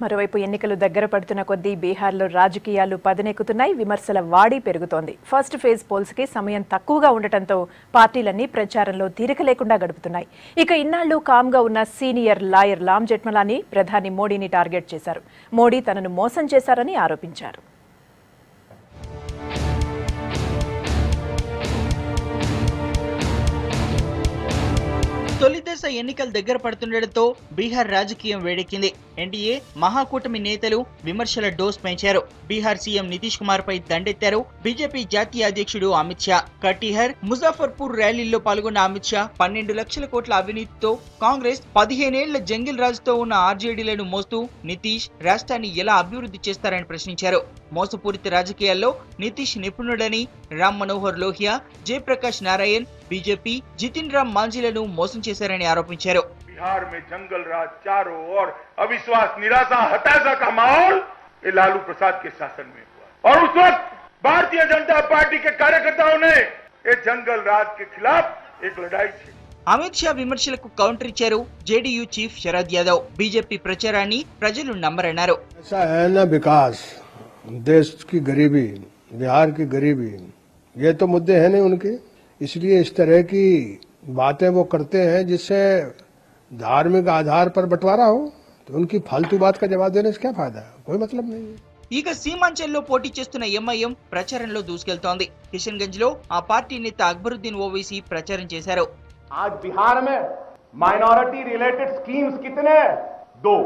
మరోవైపు ఎన్నికలు దగ్గర పడుతున్న కొద్దీ బీహార్లో రాజకీయాలు పదునెక్కుతున్నాయి. విమర్శల వాడి పెరుగుతోంది. ఫస్ట్ ఫేజ్ పోల్స్కి సమయం తక్కువగా ఉండటంతో పార్టీలన్నీ ప్రచారంలో తీరిక లేకుండా గడుపుతున్నాయి. ఇక ఇన్నాళ్లు కామ్గా ఉన్న సీనియర్ లాయర్ రామ్ జెఠ్మలానీ ప్రధాని మోడీని టార్గెట్ చేశారు. మోడీ తనను మోసం చేశారని ఆరోపించారు. తొలి దశ ఎన్నికలు దగ్గర పడుతుండటంతో బీహార్ రాజకీయం వేడెక్కింది. ఎన్డీఏ మహాకూటమి నేతలు విమర్శల డోస్ పెంచారు. బీహార్ సీఎం నితీష్ కుమార్ పై దండెత్తారు. బీజేపీ జాతీయ అధ్యక్షుడు అమిత్ షా కటిహార్, ముజాఫర్పూర్ ర్యాలీల్లో పాల్గొన్న అమిత్ షా 12 లక్షల కోట్ల అవినీతితో కాంగ్రెస్ 15 ఏళ్ల జంగిల్ రాజుతో ఉన్న ఆర్జేడీలను మోస్తూ నితీష్ రాష్ట్రాన్ని ఎలా అభివృద్ధి చేస్తారని ప్రశ్నించారు. మోసపూరిత రాజకీయాల్లో నితీష్ నిపుణుడని రామ్ మనోహర్ లోహియా, జయప్రకాష్ నారాయణ్, बीजेपी जितिन राम मांझीలను మోసం చేశారని ఆరోపించారు. बिहार में जंगल राज चारों ओर अविश्वास, निराशा, हताशा का माहौल ये लालू प्रसाद के शासन में हुआ और उस वक्त भारतीय जनता पार्टी के कार्यकर्ताओं ने ये जंगल राज के खिलाफ एक लड़ाई छेड़ी. అమిత్ షా విమర్శలకు కౌంటర్ ఇచ్చారు. JDU chief Sharad Yadav BJP ప్రచారాన్ని ప్రజలు నమ్మరన్నారు. ऐसा है ना विकास, देश की गरीबी, बिहार की गरीबी, ये तो मुद्दे हैं नहीं उनके, इसलिए इस तरह की बातें वो करते हैं जिससे धार्मिक आधार पर बंटवारा हो. तो उनकी फालतू बात का जवाब देने से क्या फायदा है? कोई मतलब नहीं है. ఇక సీమాంచల్లో పోటీ చేస్తున్న ఎంఐఎం ప్రచారంలో దూసుకెళ్తోంది. కిషన్గంజ్ లో ఆ పార్టీ నేత అక్బరుద్దీన్ ఓవైసీ ప్రచారం చేశారు. आज बिहार में माइनॉरिटी रिलेटेड स्कीम्स कितने? 2.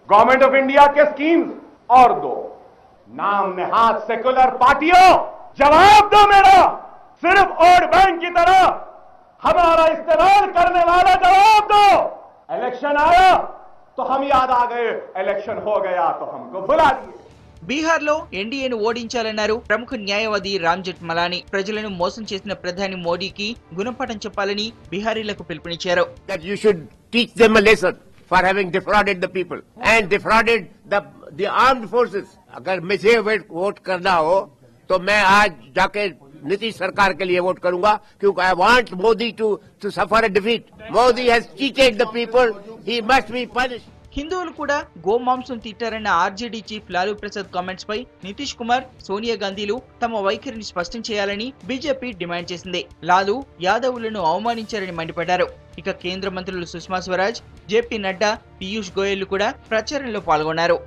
गवर्नमेंट ऑफ इंडिया के स्कीम्स और 2. नाम नेहात सेक्युलर पार्टियों, जवाब दो मेरा. सिर्फ वोट बैंक की तरह हमारा इस्तेमाल करने वाला जवाब दो. इलेक्शन आया तो हम याद आ गए, इलेक्शन हो गया तो हमको भुला दिए. బీహార్లో ఎన్డీఏను ఓడించాలన్నారు ప్రముఖ న్యాయవాది రామ్ జెఠ్మలానీ. ప్రజలను మోసం చేసిన ప్రధాని మోడీకి గుణపాఠం చెప్పాలని బీహారీలకు పిలుపునిచ్చారు. That you should teach them a lesson for having defrauded the people and defrauded the armed forces. अगर मुझे वोट करना हो तो मैं आज जाके नीतीश सरकार के लिए वोट करूंगा, क्योंकि I want Modi to suffer a defeat. Modi has cheated the people. He must be punished. హిందువులు కూడా గోమాంసం తిట్టారన్న RJD chief Lalu Prasad comments పై నితీష్ కుమార్, సోనియా గాంధీలు తమ వైఖరిని స్పష్టం చేయాలని బీజేపీ డిమాండ్ చేసింది. లాలూ యాదవులను అవమానించారని మండిపడ్డారు. ఇక కేంద్ర మంత్రులు సుష్మా స్వరాజ్, జేపీ నడ్డా, పీయూష్ గోయల్ కూడా ప్రచారంలో పాల్గొన్నారు.